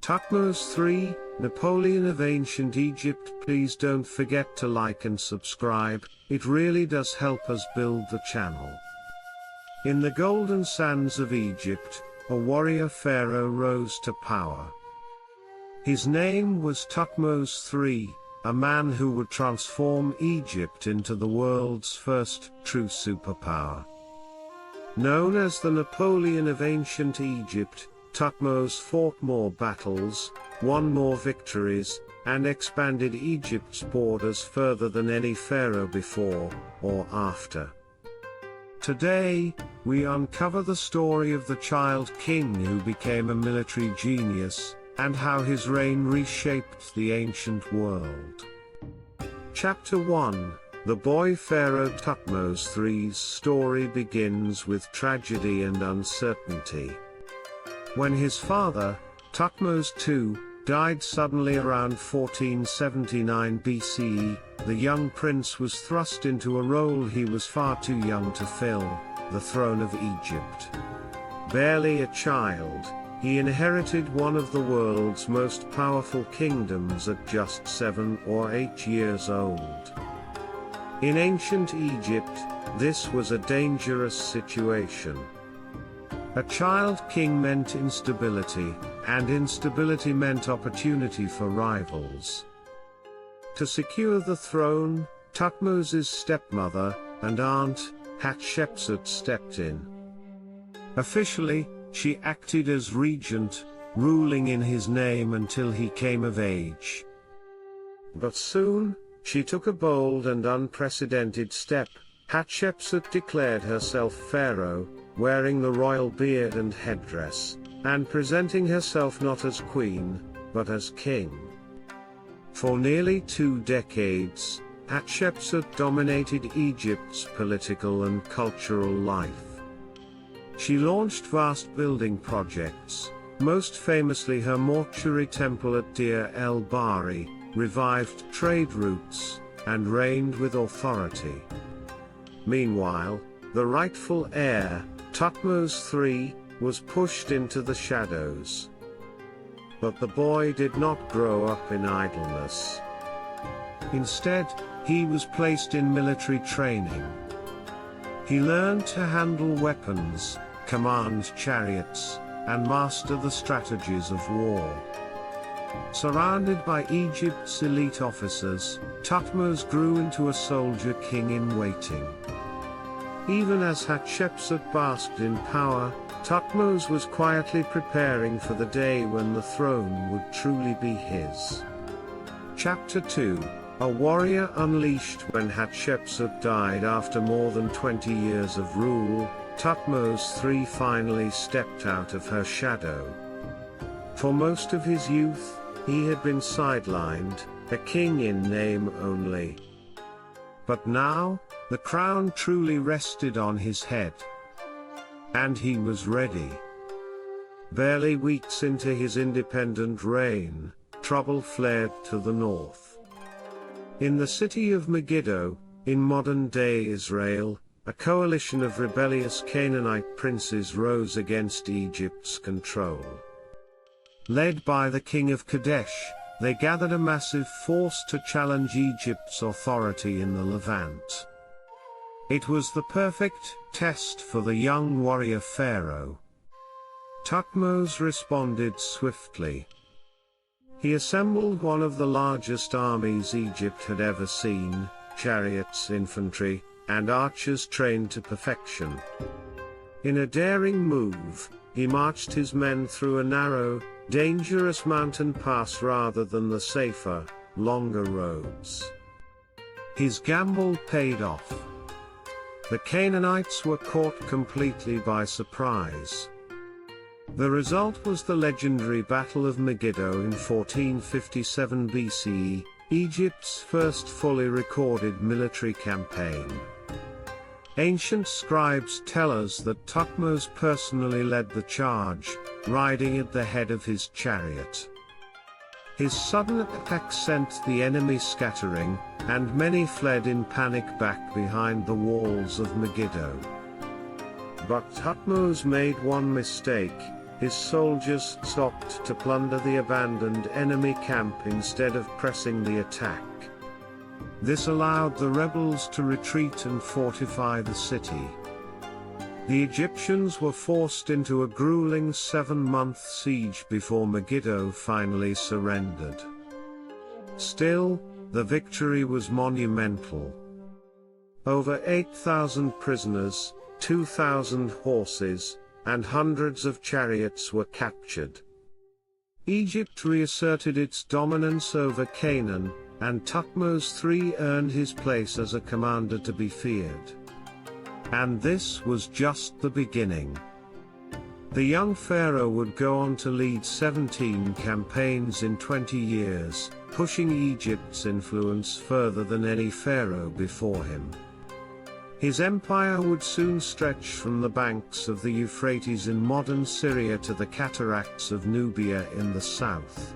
Thutmose III, Napoleon of Ancient Egypt. Please don't forget to like and subscribe, it really does help us build the channel. In the golden sands of Egypt, a warrior pharaoh rose to power. His name was Thutmose III, a man who would transform Egypt into the world's first true superpower. Known as the Napoleon of Ancient Egypt, Thutmose fought more battles, won more victories, and expanded Egypt's borders further than any pharaoh before or after. Today, we uncover the story of the child king who became a military genius, and how his reign reshaped the ancient world. Chapter 1. The boy pharaoh Thutmose III's story begins with tragedy and uncertainty. When his father, Thutmose II, died suddenly around 1479 BCE, the young prince was thrust into a role he was far too young to fill, the throne of Egypt. Barely a child, he inherited one of the world's most powerful kingdoms at just 7 or 8 years old. In ancient Egypt, this was a dangerous situation. A child king meant instability, and instability meant opportunity for rivals. To secure the throne, Thutmose's stepmother and aunt, Hatshepsut, stepped in. Officially, she acted as regent, ruling in his name until he came of age. But soon, she took a bold and unprecedented step. Hatshepsut declared herself pharaoh, wearing the royal beard and headdress, and presenting herself not as queen, but as king. For nearly 2 decades, Hatshepsut dominated Egypt's political and cultural life. She launched vast building projects, most famously her mortuary temple at Deir el-Bahari, revived trade routes, and reigned with authority. Meanwhile, the rightful heir, Thutmose III, was pushed into the shadows. But the boy did not grow up in idleness. Instead, he was placed in military training. He learned to handle weapons, command chariots, and master the strategies of war. Surrounded by Egypt's elite officers, Thutmose grew into a soldier king in waiting. Even as Hatshepsut basked in power, Thutmose was quietly preparing for the day when the throne would truly be his. Chapter 2. A warrior unleashed. When Hatshepsut died after more than 20 years of rule, Thutmose III finally stepped out of her shadow. For most of his youth, he had been sidelined, a king in name only. But now, the crown truly rested on his head. And he was ready. Barely weeks into his independent reign, trouble flared to the north. In the city of Megiddo, in modern-day Israel, a coalition of rebellious Canaanite princes rose against Egypt's control. Led by the king of Kadesh, they gathered a massive force to challenge Egypt's authority in the Levant. It was the perfect test for the young warrior pharaoh. Thutmose responded swiftly. He assembled one of the largest armies Egypt had ever seen, chariots, infantry, and archers trained to perfection. In a daring move, he marched his men through a narrow, dangerous mountain pass rather than the safer, longer roads. His gamble paid off. The Canaanites were caught completely by surprise. The result was the legendary Battle of Megiddo in 1457 BCE, Egypt's first fully recorded military campaign. Ancient scribes tell us that Thutmose personally led the charge, riding at the head of his chariot. His sudden attack sent the enemy scattering, and many fled in panic back behind the walls of Megiddo. But Thutmose made one mistake. his soldiers stopped to plunder the abandoned enemy camp instead of pressing the attack. This allowed the rebels to retreat and fortify the city. The Egyptians were forced into a grueling 7-month siege before Megiddo finally surrendered. Still, the victory was monumental. Over 8,000 prisoners, 2,000 horses, and hundreds of chariots were captured. Egypt reasserted its dominance over Canaan, and Thutmose III earned his place as a commander to be feared. And this was just the beginning. The young pharaoh would go on to lead 17 campaigns in 20 years, pushing Egypt's influence further than any pharaoh before him. His empire would soon stretch from the banks of the Euphrates in modern Syria to the cataracts of Nubia in the south.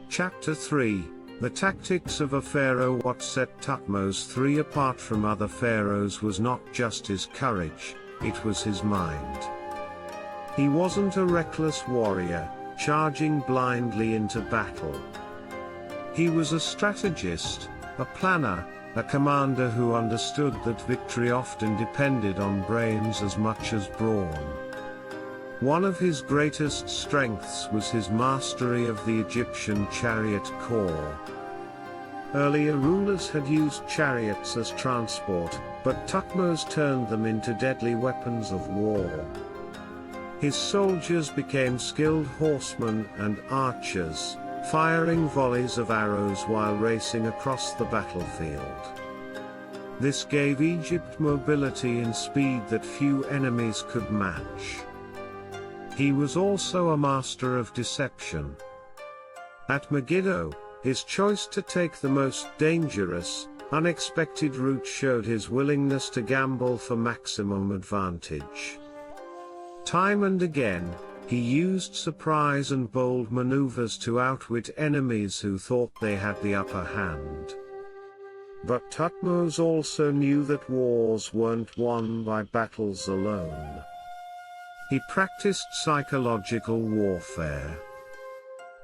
Chapter 3: The Tactics of a Pharaoh. What set Thutmose III apart from other pharaohs was not just his courage, it was his mind. He wasn't a reckless warrior, charging blindly into battle. He was a strategist, a planner, a commander who understood that victory often depended on brains as much as brawn. One of his greatest strengths was his mastery of the Egyptian chariot corps. Earlier rulers had used chariots as transport, but Thutmose turned them into deadly weapons of war. His soldiers became skilled horsemen and archers, firing volleys of arrows while racing across the battlefield. This gave Egypt mobility and speed that few enemies could match. He was also a master of deception. At Megiddo, his choice to take the most dangerous, unexpected route showed his willingness to gamble for maximum advantage. Time and again, he used surprise and bold maneuvers to outwit enemies who thought they had the upper hand. But Thutmose also knew that wars weren't won by battles alone. He practiced psychological warfare.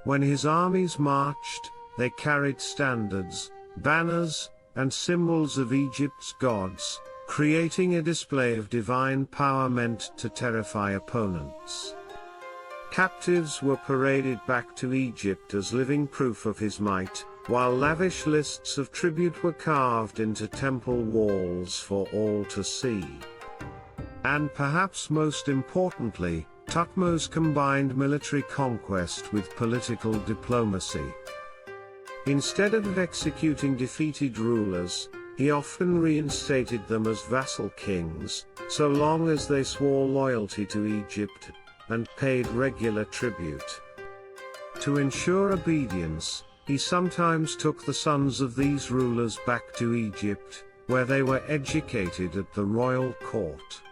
When his armies marched, they carried standards, banners, and symbols of Egypt's gods, creating a display of divine power meant to terrify opponents. Captives were paraded back to Egypt as living proof of his might, while lavish lists of tribute were carved into temple walls for all to see. And perhaps most importantly, Thutmose combined military conquest with political diplomacy. Instead of executing defeated rulers, he often reinstated them as vassal kings, so long as they swore loyalty to Egypt and paid regular tribute. To ensure obedience, he sometimes took the sons of these rulers back to Egypt, where they were educated at the royal court.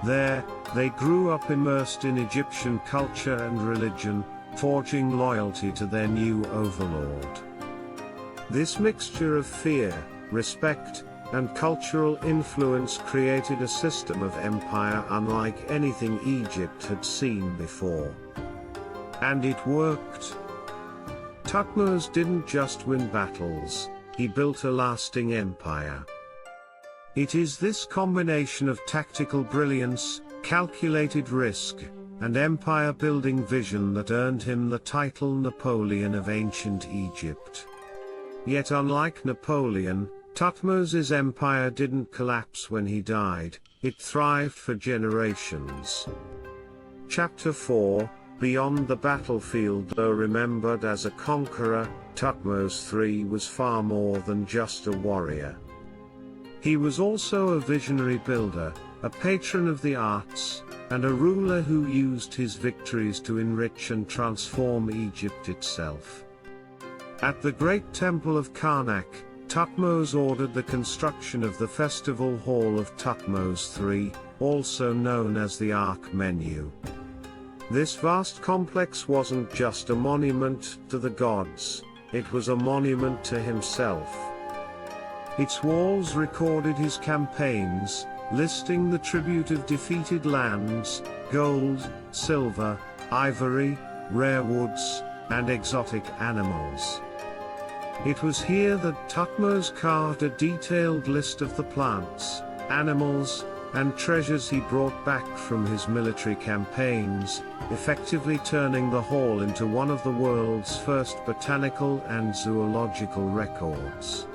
There, they grew up immersed in Egyptian culture and religion, forging loyalty to their new overlord. This mixture of fear, respect, and cultural influence created a system of empire unlike anything Egypt had seen before. And it worked. Thutmose didn't just win battles, he built a lasting empire. It is this combination of tactical brilliance, calculated risk, and empire-building vision that earned him the title Napoleon of Ancient Egypt. Yet unlike Napoleon, Thutmose's empire didn't collapse when he died, it thrived for generations. Chapter 4: Beyond the battlefield. Though remembered as a conqueror, Thutmose III was far more than just a warrior. He was also a visionary builder, a patron of the arts, and a ruler who used his victories to enrich and transform Egypt itself. At the great temple of Karnak, Thutmose ordered the construction of the festival hall of Thutmose III, also known as the Ark Menu. This vast complex wasn't just a monument to the gods, it was a monument to himself. Its walls recorded his campaigns, listing the tribute of defeated lands, gold, silver, ivory, rare woods, and exotic animals. It was here that Thutmose carved a detailed list of the plants, animals, and treasures he brought back from his military campaigns, effectively turning the hall into one of the world's first botanical and zoological records.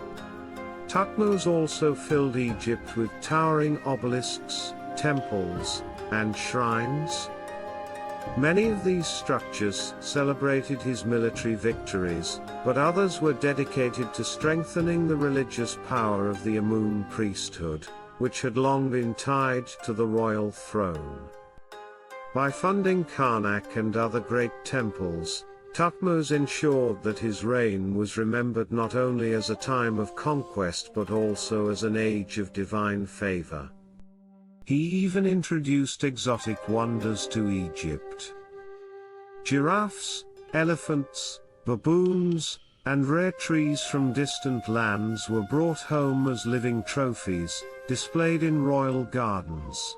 Thutmose also filled Egypt with towering obelisks, temples, and shrines. Many of these structures celebrated his military victories, but others were dedicated to strengthening the religious power of the Amun priesthood, which had long been tied to the royal throne. By funding Karnak and other great temples, Thutmose ensured that his reign was remembered not only as a time of conquest but also as an age of divine favor. He even introduced exotic wonders to Egypt. Giraffes, elephants, baboons, and rare trees from distant lands were brought home as living trophies, displayed in royal gardens.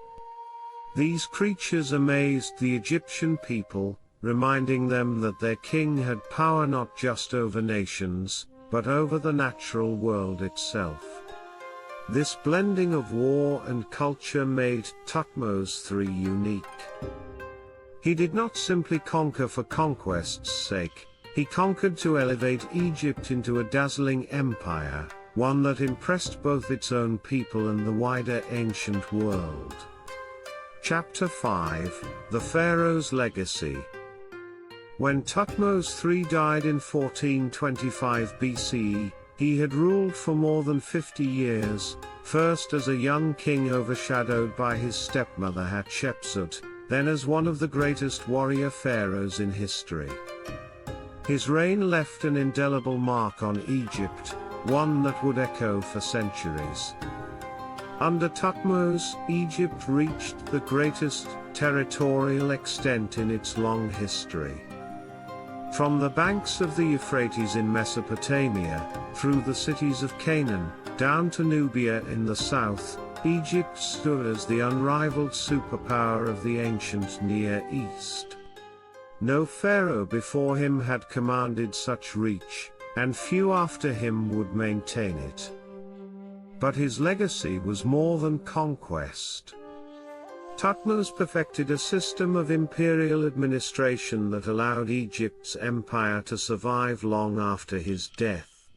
These creatures amazed the Egyptian people, reminding them that their king had power not just over nations, but over the natural world itself. This blending of war and culture made Thutmose III unique. He did not simply conquer for conquest's sake, he conquered to elevate Egypt into a dazzling empire, one that impressed both its own people and the wider ancient world. Chapter 5, The Pharaoh's Legacy. When Thutmose III died in 1425 BCE, he had ruled for more than 50 years, first as a young king overshadowed by his stepmother Hatshepsut, then as one of the greatest warrior pharaohs in history. His reign left an indelible mark on Egypt, one that would echo for centuries. Under Thutmose, Egypt reached the greatest territorial extent in its long history. From the banks of the Euphrates in Mesopotamia, through the cities of Canaan, down to Nubia in the south, Egypt stood as the unrivaled superpower of the ancient Near East. No pharaoh before him had commanded such reach, and few after him would maintain it. But his legacy was more than conquest. Thutmose perfected a system of imperial administration that allowed Egypt's empire to survive long after his death.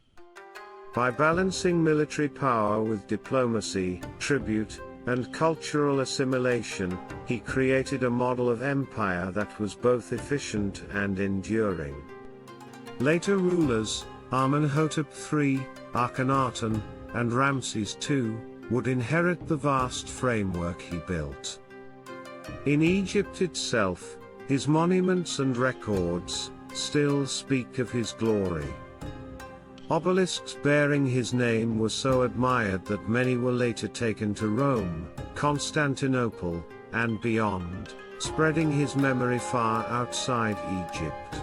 By balancing military power with diplomacy, tribute, and cultural assimilation, he created a model of empire that was both efficient and enduring. Later rulers, Amenhotep III, Akhenaten, and Ramses II, would inherit the vast framework he built. In Egypt itself, his monuments and records still speak of his glory. Obelisks bearing his name were so admired that many were later taken to Rome, Constantinople, and beyond, spreading his memory far outside Egypt.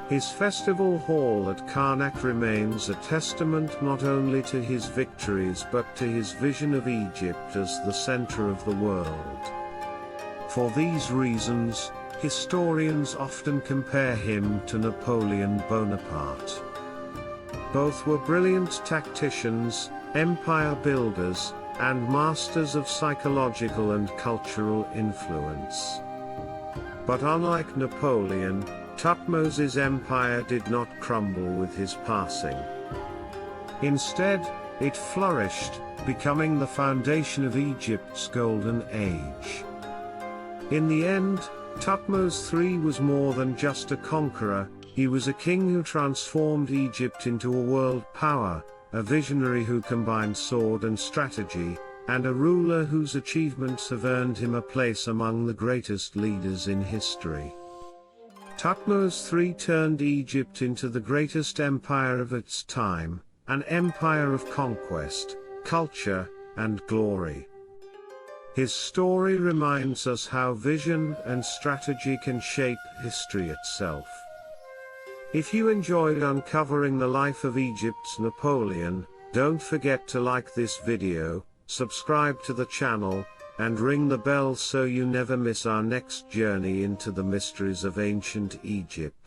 His festival hall at Karnak remains a testament not only to his victories but to his vision of Egypt as the center of the world. For these reasons, historians often compare him to Napoleon Bonaparte. Both were brilliant tacticians, empire builders, and masters of psychological and cultural influence. But unlike Napoleon, Thutmose's empire did not crumble with his passing. Instead, it flourished, becoming the foundation of Egypt's golden age. In the end, Thutmose III was more than just a conqueror, he was a king who transformed Egypt into a world power, a visionary who combined sword and strategy, and a ruler whose achievements have earned him a place among the greatest leaders in history. Thutmose III turned Egypt into the greatest empire of its time, an empire of conquest, culture, and glory. His story reminds us how vision and strategy can shape history itself. If you enjoyed uncovering the life of Egypt's Napoleon, don't forget to like this video, subscribe to the channel, and ring the bell so you never miss our next journey into the mysteries of ancient Egypt.